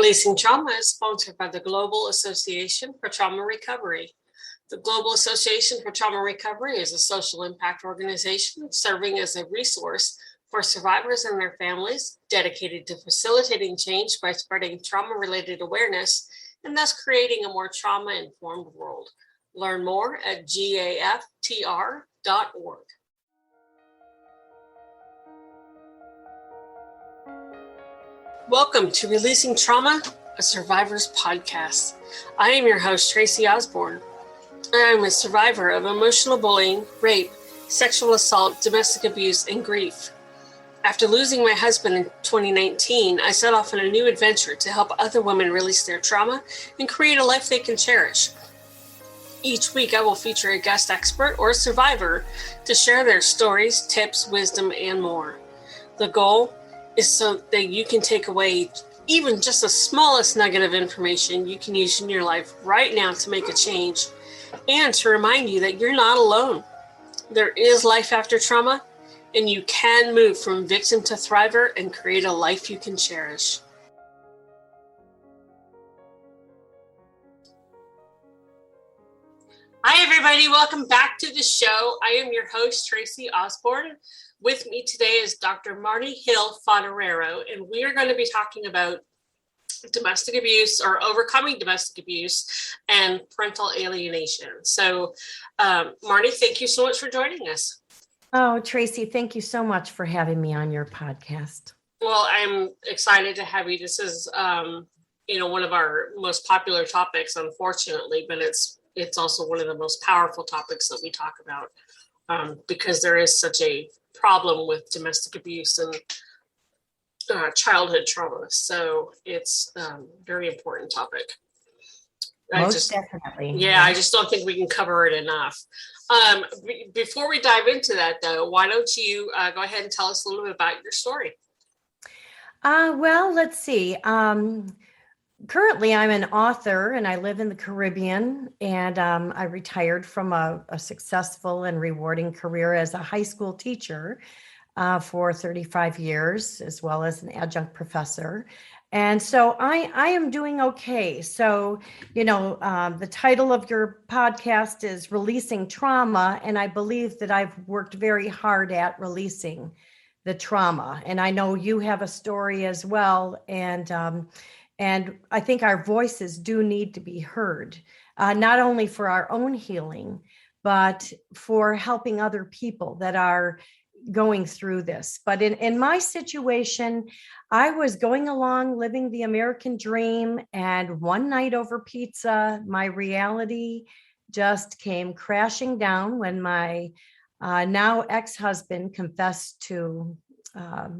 Releasing Trauma is sponsored by the Global Association for Trauma Recovery. The Global Association for Trauma Recovery is a social impact organization serving as a resource for survivors and their families, dedicated to facilitating change by spreading trauma-related awareness and thus creating a more trauma-informed world. Learn more at gaftr.org. Welcome to Releasing Trauma, a Survivor's Podcast. I am your host, Tracy Osborne. I am a survivor of emotional bullying, rape, sexual assault, domestic abuse, and grief. After losing my husband in 2019, I set off on a new adventure to help other women release their trauma and create a life they can cherish. Each week, I will feature a guest expert or a survivor to share their stories, tips, wisdom, and more. The goal is so that you can take away even just the smallest nugget of information you can use in your life right now to make a change, and to remind you that you're not alone. There is life after trauma, and you can move from victim to thriver and create a life you can cherish. Hi, everybody. Welcome back to the show. I am your host, Tracy Osborne. With me today is Dr. Marni Hill Foderaro, and we are going to be talking about domestic abuse or overcoming domestic abuse and parental alienation. So, Marni, thank you so much for joining us. Oh, Tracy, thank you so much for having me on your podcast. Well, I'm excited to have you. This is, one of our most popular topics, unfortunately, but it's also one of the most powerful topics that we talk about because there is such a problem with domestic abuse and childhood trauma. So it's a very important topic. Definitely. Yeah, I just don't think we can cover it enough. Before we dive into that, though, why don't you go ahead and tell us a little bit about your story? Well, let's see. Currently, I'm an author and I live in the Caribbean, and I retired from a successful and rewarding career as a high school teacher for 35 years, as well as an adjunct professor. And so I am doing okay. So, the title of your podcast is Releasing Trauma, and I believe that I've worked very hard at releasing the trauma. And I know you have a story as well. And I think our voices do need to be heard, not only for our own healing, but for helping other people that are going through this. But in my situation, I was going along living the American dream, and one night over pizza, my reality just came crashing down when my now ex-husband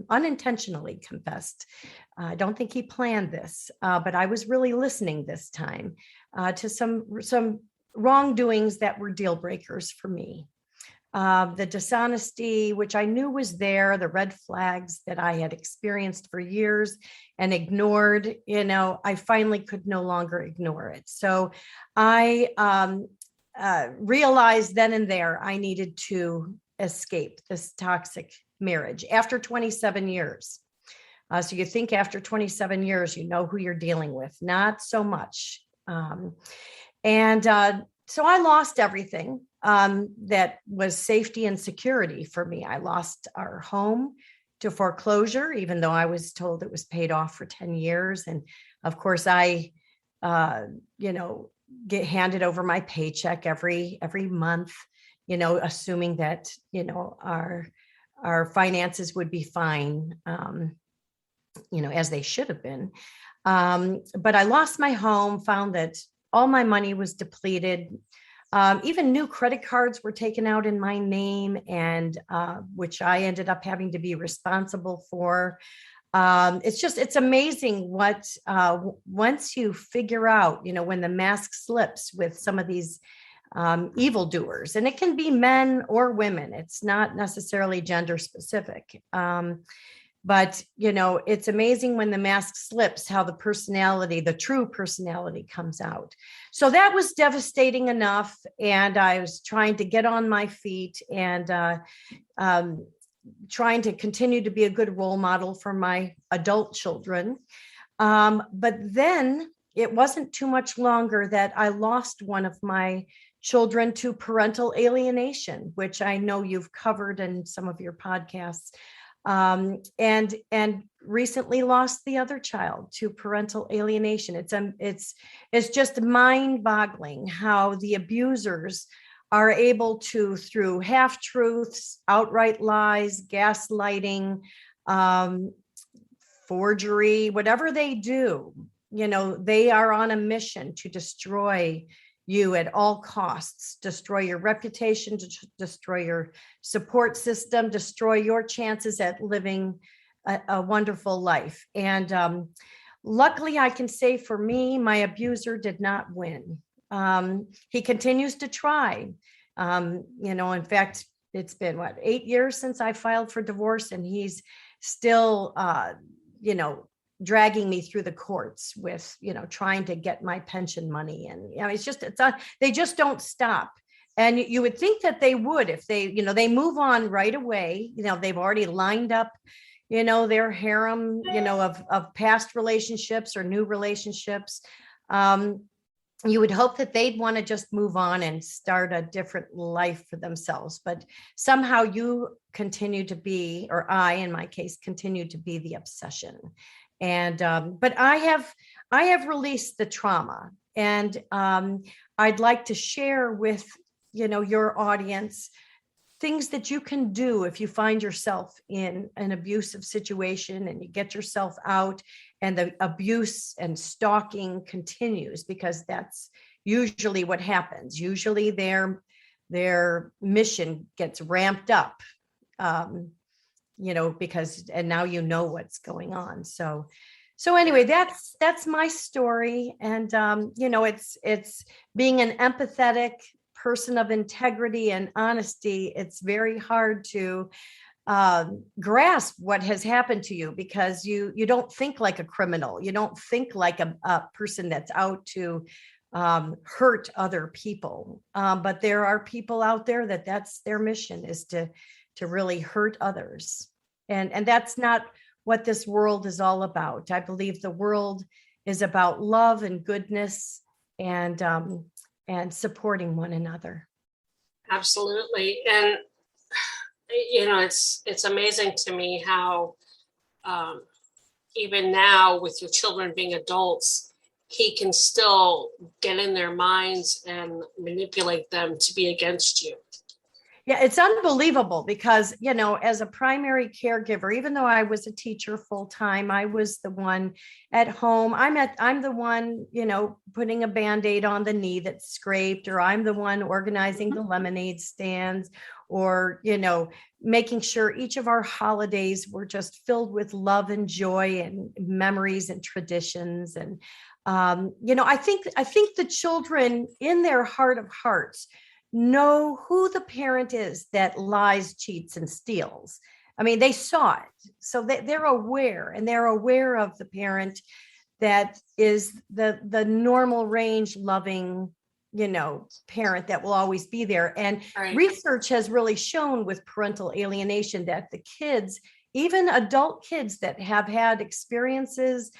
unintentionally confessed. I don't think he planned this, but I was really listening this time to some wrongdoings that were deal breakers for me. The dishonesty, which I knew was there, the red flags that I had experienced for years and ignored, I finally could no longer ignore it. So I realized then and there I needed to escape this toxic marriage after 27 years. So you think after 27 years, you know who you're dealing with, not so much. So I lost everything that was safety and security for me. I lost our home to foreclosure, even though I was told it was paid off for 10 years. And of course, I, get handed over my paycheck every month, assuming that, our finances would be fine, as they should have been. But I lost my home, found that all my money was depleted. Even new credit cards were taken out in my name, and which I ended up having to be responsible for. It's amazing what, once you figure out, when the mask slips with some of these evildoers, and it can be men or women, it's not necessarily gender specific. But, it's amazing when the mask slips, how the true personality comes out. So that was devastating enough. And I was trying to get on my feet and trying to continue to be a good role model for my adult children. But then it wasn't too much longer that I lost one of my children to parental alienation, which I know you've covered in some of your podcasts, and recently lost the other child to parental alienation. It's just mind-boggling how the abusers are able to, through half-truths, outright lies, gaslighting, forgery, whatever they do, they are on a mission to destroy you at all costs, destroy your reputation, destroy your support system, destroy your chances at living a wonderful life. And luckily, I can say for me, my abuser did not win. He continues to try. In fact, it's been 8 years since I filed for divorce, and he's still, dragging me through the courts with, trying to get my pension money. And, they just don't stop. And you would think that they would, if they move on right away. They've already lined up, their harem, of past relationships or new relationships. You would hope that they'd want to just move on and start a different life for themselves. But somehow you continue to be, or I, in my case, continue to be the obsession. And, but I have released the trauma, and I'd like to share with, your audience things that you can do if you find yourself in an abusive situation and you get yourself out and the abuse and stalking continues, because that's usually what happens. Usually their mission gets ramped up, because, and now what's going on. So anyway, that's my story. And, it's being an empathetic person of integrity and honesty. It's very hard to grasp what has happened to you, because you don't think like a criminal. You don't think like a person that's out to hurt other people. But there are people out there that's their mission, is to really hurt others. And that's not what this world is all about. I believe the world is about love and goodness and supporting one another. Absolutely. And, it's amazing to me how even now, with your children being adults, he can still get in their minds and manipulate them to be against you. Yeah, it's unbelievable, because, as a primary caregiver, even though I was a teacher full time, I was the one at home. I'm the one, putting a Band-Aid on the knee that's scraped, or I'm the one organizing the lemonade stands, or, making sure each of our holidays were just filled with love and joy and memories and traditions. And, I think the children, in their heart of hearts, know who the parent is that lies, cheats, and steals. I mean, they saw it, so they're aware, and they're aware of the parent that is the normal range, loving, parent that will always be there. And Right. Research has really shown with parental alienation that the kids, even adult kids that have had experiences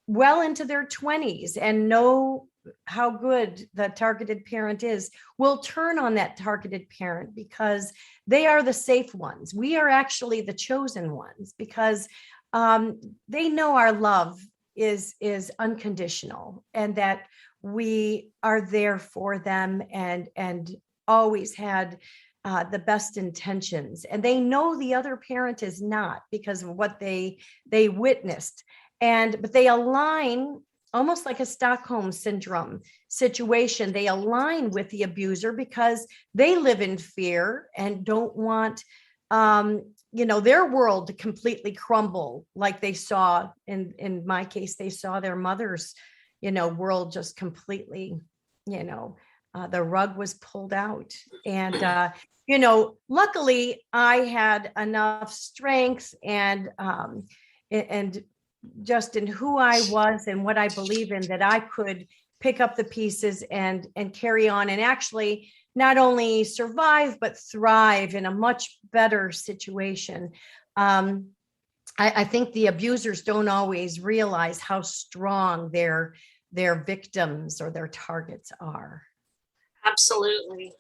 well into their 20s and know how good the targeted parent is, will turn on that targeted parent, because they are the safe ones. We are actually the chosen ones, because they know our love is unconditional, and that we are there for them, and always had the best intentions. And they know the other parent is not, because of what they witnessed. But they align, almost like a Stockholm syndrome situation. They align with the abuser because they live in fear and don't want, their world to completely crumble, like they saw in my case. They saw their mother's, world just completely, the rug was pulled out. And, luckily I had enough strength and just in who I was and what I believe in, that I could pick up the pieces and carry on, and actually not only survive, but thrive in a much better situation. I think the abusers don't always realize how strong their victims or their targets are. Absolutely.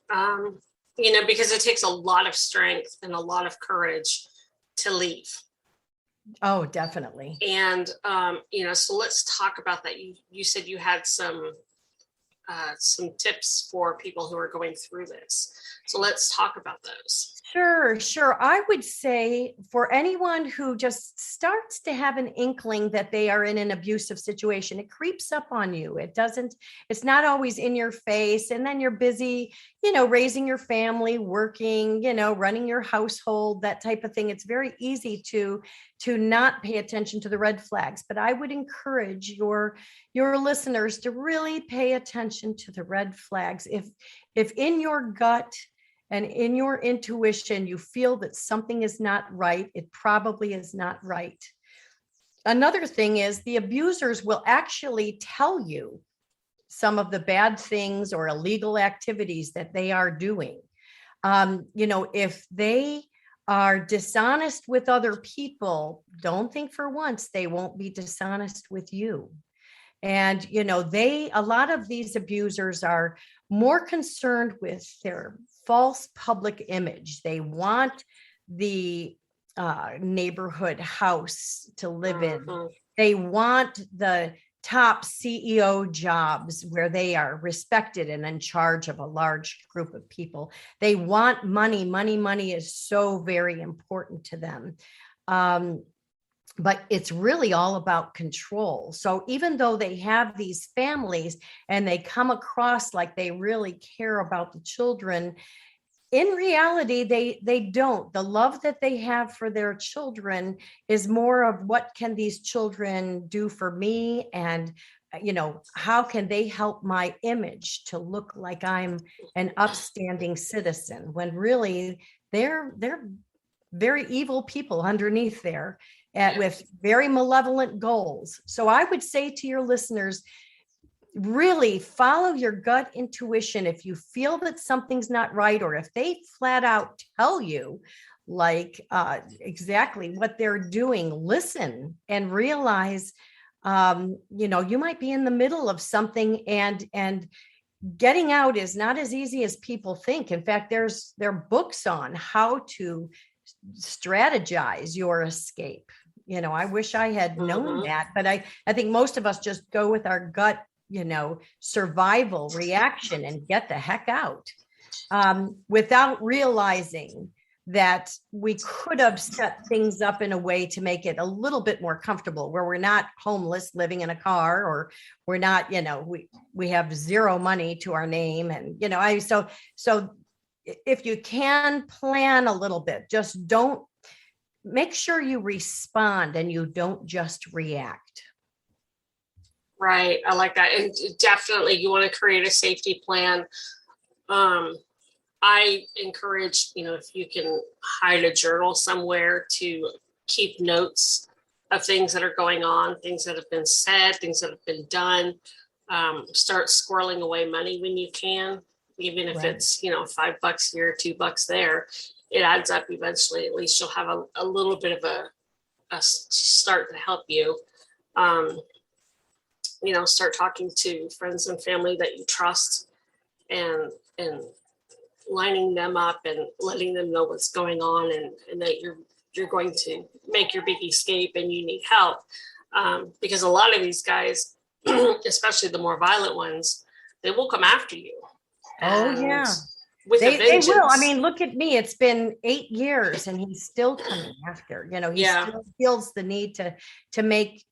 Because it takes a lot of strength and a lot of courage to leave. Oh, definitely. And, so let's talk about that. You said you had some tips for people who are going through this. So let's talk about those. Sure. I would say for anyone who just starts to have an inkling that they are in an abusive situation, it creeps up on you. It's not always in your face. And then you're busy, raising your family, working, running your household, that type of thing. It's very easy to not pay attention to the red flags. But I would encourage your listeners to really pay attention to the red flags. If in your gut and in your intuition, you feel that something is not right, it probably is not right. Another thing is the abusers will actually tell you some of the bad things or illegal activities that they are doing. If they are dishonest with other people, don't think for once they won't be dishonest with you. And, a lot of these abusers are more concerned with their false public image. They want the neighborhood house to live in. They want the top CEO jobs where they are respected and in charge of a large group of people. They want money. Money is so very important to them. But it's really all about control. So even though they have these families and they come across like they really care about the children, in reality, they don't. The love that they have for their children is more of what can these children do for me, and how can they help my image to look like I'm an upstanding citizen, when really they're very evil people underneath there. With very malevolent goals. So I would say to your listeners, really follow your gut intuition. If you feel that something's not right, or if they flat out tell you exactly what they're doing, listen and realize, you might be in the middle of something, and getting out is not as easy as people think. In fact, there are books on how to strategize your escape. I wish I had known that, but I think most of us just go with our gut, survival reaction and get the heck out, without realizing that we could have set things up in a way to make it a little bit more comfortable, where we're not homeless living in a car, or we're not, we have zero money to our name. And, so if you can plan a little bit, just don't, make sure you respond and you don't just react. Right. I like that. And definitely you want to create a safety plan. I encourage, if you can hide a journal somewhere to keep notes of things that are going on, things that have been said, things that have been done. Start squirreling away money when you can, even if it's, $5 here, $2 there. It adds up eventually. At least you'll have a little bit of a start to help you. Start talking to friends and family that you trust, and lining them up and letting them know what's going on, and that you're going to make your big escape and you need help. Because a lot of these guys, especially the more violent ones, they will come after you. Oh, yeah. They will. I mean, look at me. It's been 8 years and he's still coming after, he still feels the need to make,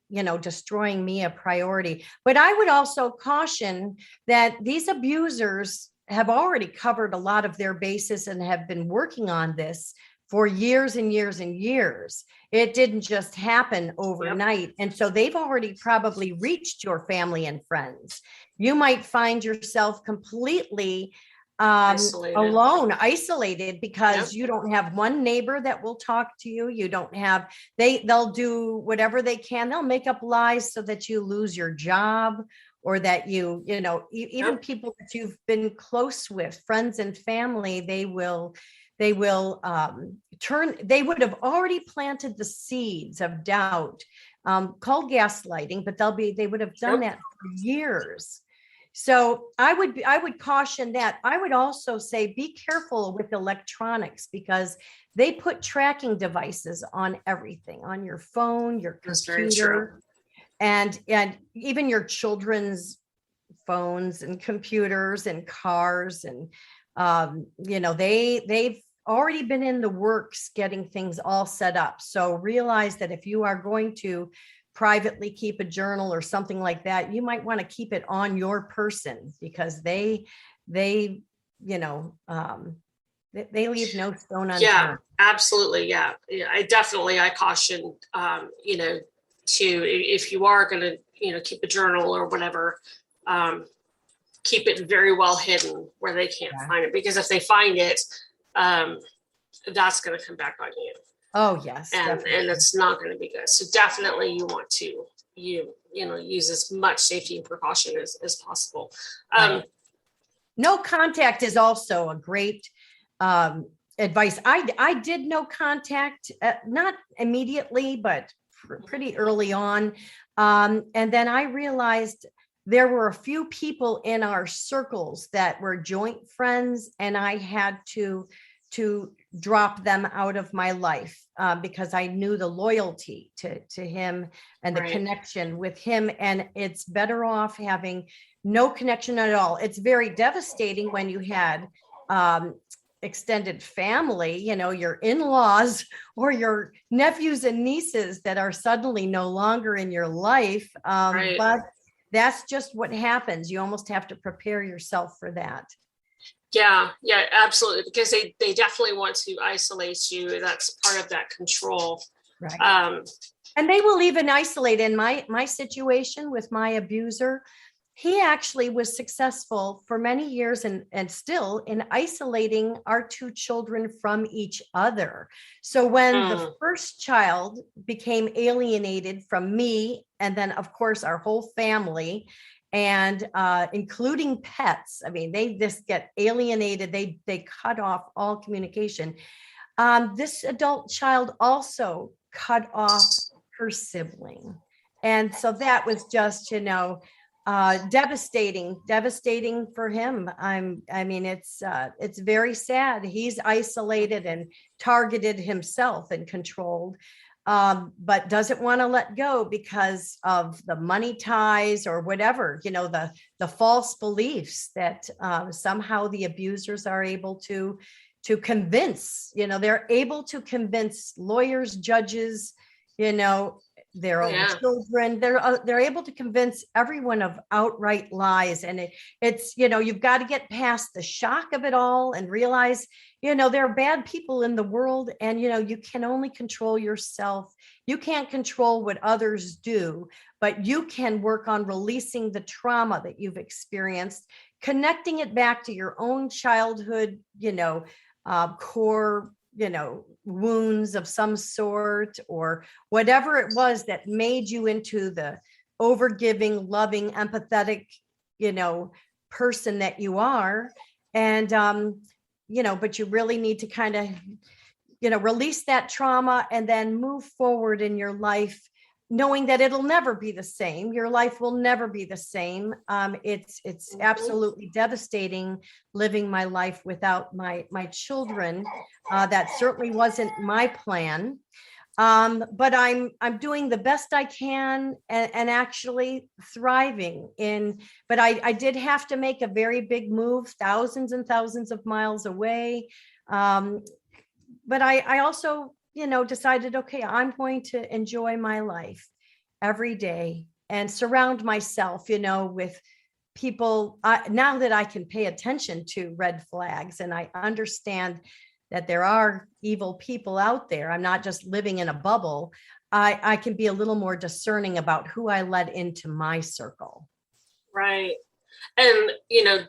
destroying me a priority. But I would also caution that these abusers have already covered a lot of their bases and have been working on this for years and years and years. It didn't just happen overnight. Yep. And so they've already probably reached your family and friends. You might find yourself completely isolated, because you don't have one neighbor that will talk to you. You don't have, they'll do whatever they can. They'll make up lies so that you lose your job, or that even people that you've been close with, friends and family, they will They will they would have already planted the seeds of doubt, called gaslighting, but they would have done that for years. So I would caution that. I would also say, be careful with electronics, because they put tracking devices on everything, on your phone, your computer, and even your children's phones and computers and cars. And, they've already been in the works getting things all set up. So realize that if you are going to privately keep a journal or something like that, you might want to keep it on your person, because they leave no stone unturned. Yeah, absolutely. Yeah. I caution, if you are going to, keep a journal or whatever, keep it very well hidden where they can't find it, because if they find it, that's going to come back on you. Oh, yes. And it's not going to be good. So definitely you want to, use as much safety and precaution as possible. No contact is also a great advice. I did no contact, not immediately, but pretty early on. And then I realized there were a few people in our circles that were joint friends, and I had to drop them out of my life, because I knew the loyalty to him and the connection with him. And it's better off having no connection at all. It's very devastating when you had extended family, your in-laws or your nephews and nieces that are suddenly no longer in your life. But that's just what happens. You almost have to prepare yourself for that. Yeah, absolutely. Because they definitely want to isolate you. That's part of that control. Right. And they will even isolate. In my situation with my abuser, he actually was successful for many years and still in isolating our two children from each other. So when the first child became alienated from me, and then of course our whole family, and including pets, I mean, they just get alienated. They cut off all communication. This adult child also cut off her sibling. And so that was just, devastating for him. It's very sad. He's isolated and targeted himself and controlled, but doesn't want to let go because of the money ties or whatever, the false beliefs that somehow the abusers are able to they're able to convince lawyers, judges, their own children. They're able to convince everyone of outright lies. And it's, you've got to get past the shock of it all and realize, there are bad people in the world, and, you can only control yourself. You can't control what others do, but you can work on releasing the trauma that you've experienced, connecting it back to your own childhood, core, wounds of some sort, or whatever it was that made you into the overgiving, loving, empathetic, person that you are. And, but you really need to kind of, release that trauma and then move forward in your life, knowing that it'll never be the same. Your life will never be the same. It's absolutely devastating living my life without my children. That certainly wasn't my plan. But I'm doing the best I can and actually thriving but I did have to make a very big move, thousands and thousands of miles away. But I also, decided, okay, I'm going to enjoy my life every day and surround myself, with people. Now that I can pay attention to red flags and I understand that there are evil people out there, I'm not just living in a bubble. I can be a little more discerning about who I let into my circle. Right. And,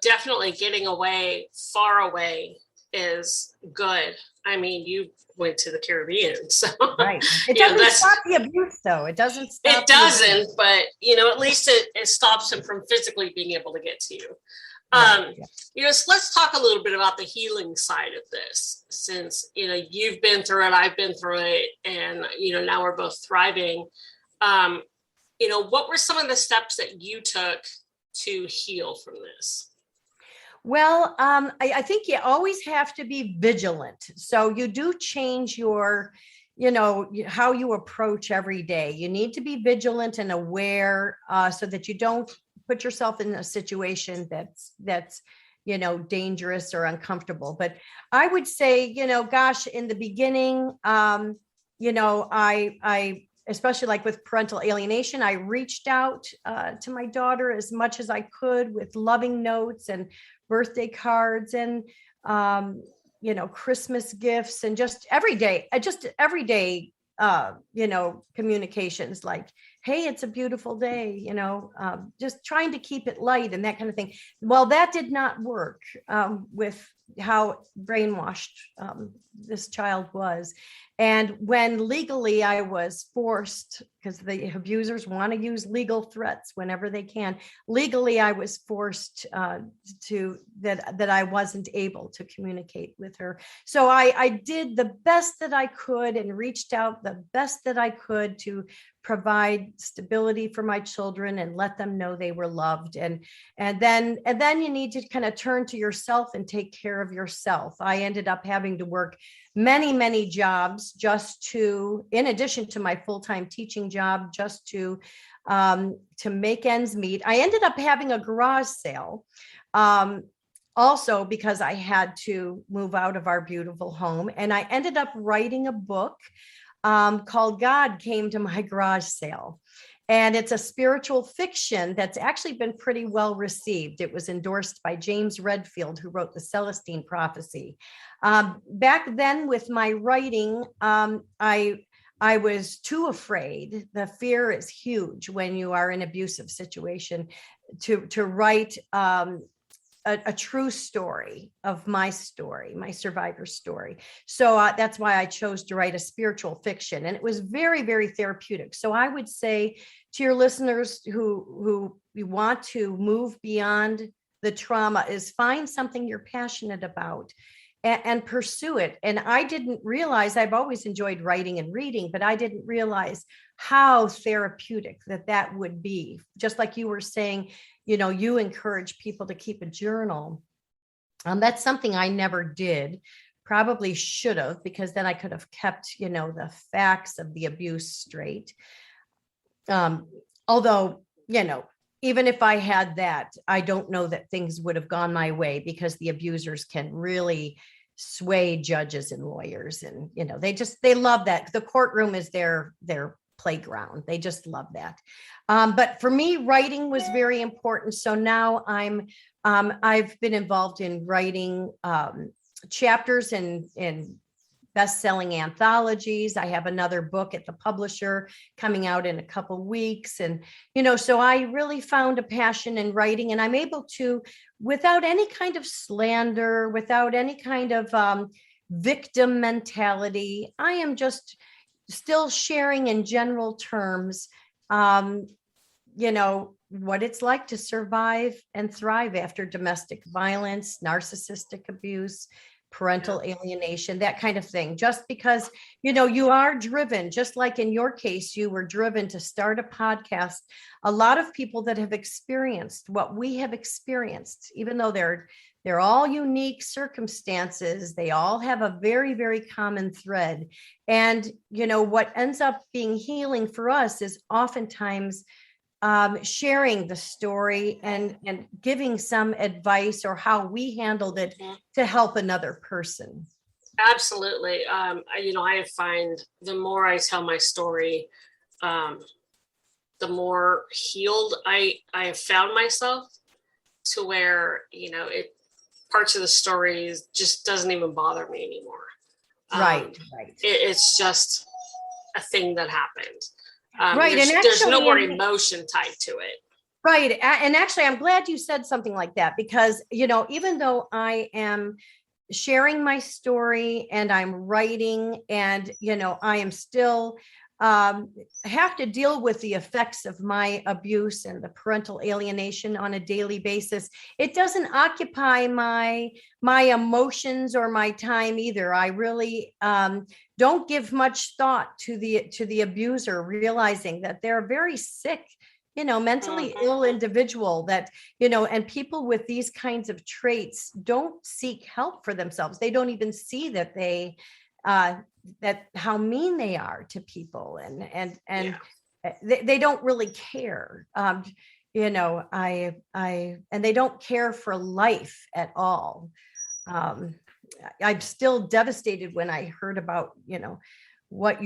definitely getting away, far away is good. I mean, you went to the Caribbean, so right. It doesn't stop the abuse, though. It doesn't stop. It doesn't, but at least it stops him from physically being able to get to you. So let's talk a little bit about the healing side of this, since, you've been through it, I've been through it, and, now we're both thriving. What were some of the steps that you took to heal from this? Well, I think you always have to be vigilant. So you do change how you approach every day. You need to be vigilant and aware so that you don't put yourself in a situation that's dangerous or uncomfortable. But I would say, in the beginning, I especially like with parental alienation, I reached out to my daughter as much as I could with loving notes and birthday cards and Christmas gifts and just everyday communications like, hey, it's a beautiful day, just trying to keep it light and that kind of thing. Well, that did not work with how brainwashed this child was. And when legally I was forced, because the abusers want to use legal threats whenever they can, legally I was forced that I wasn't able to communicate with her. So I did the best that I could and reached out the best that I could to provide stability for my children and let them know they were loved. And then you need to kind of turn to yourself and take care of yourself. I ended up having to work many jobs in addition to my full-time teaching job, just to make ends meet. I ended up having a garage sale. Also because I had to move out of our beautiful home, and I ended up writing a book called God Came to My Garage Sale. And it's a spiritual fiction that's actually been pretty well received. It was endorsed by James Redfield, who wrote the Celestine Prophecy. Back then with my writing, I was too afraid. The fear is huge when you are in an abusive situation to write a true story of my survivor story. So that's why I chose to write a spiritual fiction. And it was very, very therapeutic. So I would say to your listeners who want to move beyond the trauma is find something you're passionate about and pursue it. And I didn't realize, I've always enjoyed writing and reading, but I didn't realize how therapeutic that would be. Just like you were saying, you encourage people to keep a journal. That's something I never did. Probably should have, because then I could have kept, the facts of the abuse straight. Although, even if I had that, I don't know that things would have gone my way, because the abusers can really sway judges and lawyers. And, they love that. The courtroom is their playground. They just love that. But for me, writing was very important. So now I've been involved in writing chapters in best-selling anthologies. I have another book at the publisher coming out in a couple weeks. And, so I really found a passion in writing, and I'm able to, without any kind of slander, without any kind of victim mentality, I am just still sharing in general terms, what it's like to survive and thrive after domestic violence, narcissistic abuse, parental alienation, that kind of thing. Just because, you are driven, just like in your case, you were driven to start a podcast. A lot of people that have experienced what we have experienced, even though they're all unique circumstances, they all have a very, very common thread. And, what ends up being healing for us is oftentimes sharing the story and giving some advice or how we handled it to help another person. Absolutely. I find the more I tell my story, the more healed I have found myself, to where, parts of the story just doesn't even bother me anymore. Right. It's just a thing that happened. Right. There's no more emotion tied to it. Right. And actually, I'm glad you said something like that, because, even though I am sharing my story and I'm writing and, I am still have to deal with the effects of my abuse and the parental alienation on a daily basis, it doesn't occupy my emotions or my time either. I really don't give much thought to the abuser, realizing that they're very sick, mentally ill individual that, and people with these kinds of traits don't seek help for themselves. They don't even see that that how mean they are to people, and they don't really care. And they don't care for life at all. I'm still devastated when I heard about, what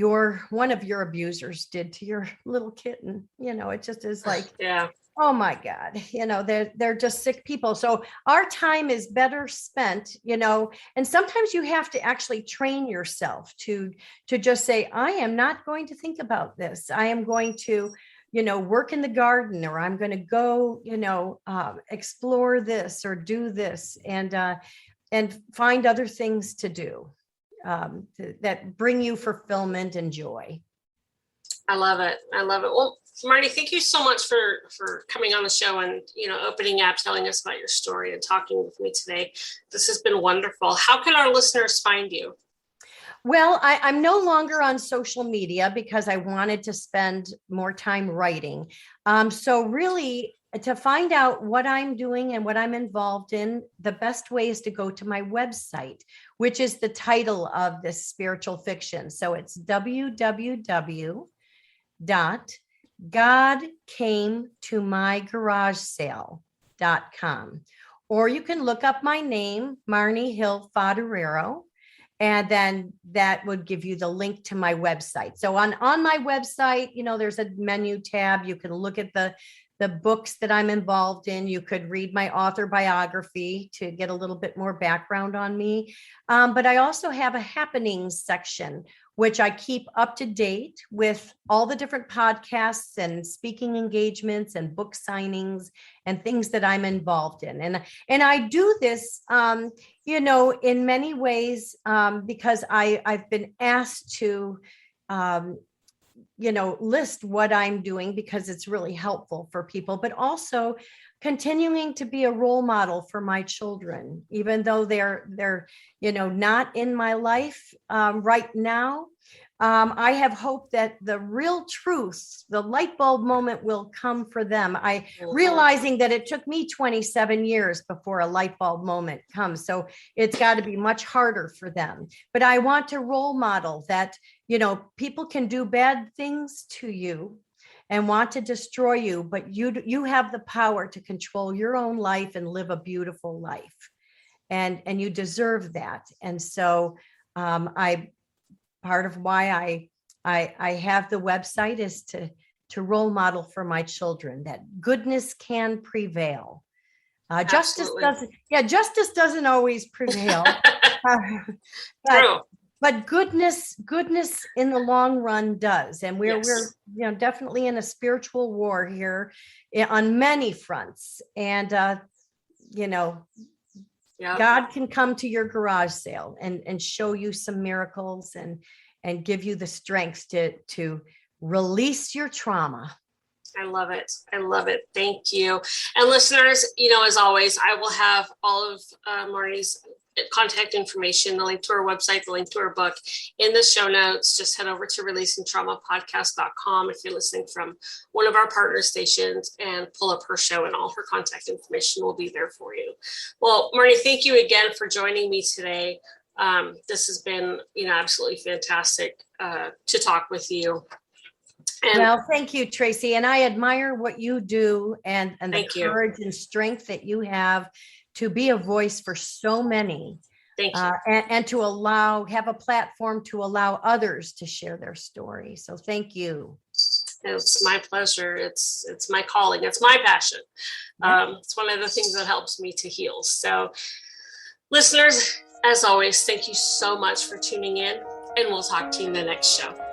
one of your abusers did to your little kitten. It just is like, oh my God, they're just sick people. So our time is better spent, and sometimes you have to actually train yourself to just say, I am not going to think about this. I am going to, work in the garden, or I'm going to go, explore this or do this, and find other things to do that bring you fulfillment and joy. I love it. Well, Marni, thank you so much for coming on the show and, opening up, telling us about your story and talking with me today. This has been wonderful. How can our listeners find you? Well, I'm no longer on social media because I wanted to spend more time writing. So really, to find out what I'm doing and what I'm involved in, the best way is to go to my website, which is the title of this spiritual fiction. So it's www.godcametomygaragesale.com. Or you can look up my name, Marni Hill Foderaro, and then that would give you the link to my website. So on my website, there's a menu tab. You can look at the books that I'm involved in. You could read my author biography to get a little bit more background on me. But I also have a happenings section, which I keep up to date with all the different podcasts and speaking engagements and book signings and things that I'm involved in. And I do this, in many ways, because I've been asked to, list what I'm doing because it's really helpful for people, but also continuing to be a role model for my children, even though they're not in my life right now. I have hope that the real truth, the light bulb moment, will come for them. Realizing that it took me 27 years before a light bulb moment comes. So it's got to be much harder for them. But I want to role model that, people can do bad things to you and want to destroy you, but you have the power to control your own life and live a beautiful life. And you deserve that. And so part of why I have the website is to role model for my children that goodness can prevail. Justice doesn't always prevail. But goodness in the long run does. And we're definitely in a spiritual war here on many fronts. And God can come to your garage sale and show you some miracles and give you the strength to release your trauma. I love it. Thank you. And listeners, as always, I will have all of Marni's contact information, the link to her website, the link to her book in the show notes. Just head over to releasingtraumapodcast.com if you're listening from one of our partner stations and pull up her show, and all her contact information will be there for you. Well, Marni, thank you again for joining me today. This has been, absolutely fantastic to talk with you. Well, thank you, Tracy. And I admire what you do and the courage and strength that you have to be a voice for so many. Thank you. And to have a platform to allow others to share their story. So thank you. It's my pleasure. It's my calling. It's my passion. It's one of the things that helps me to heal. So listeners, as always, thank you so much for tuning in, and we'll talk to you in the next show.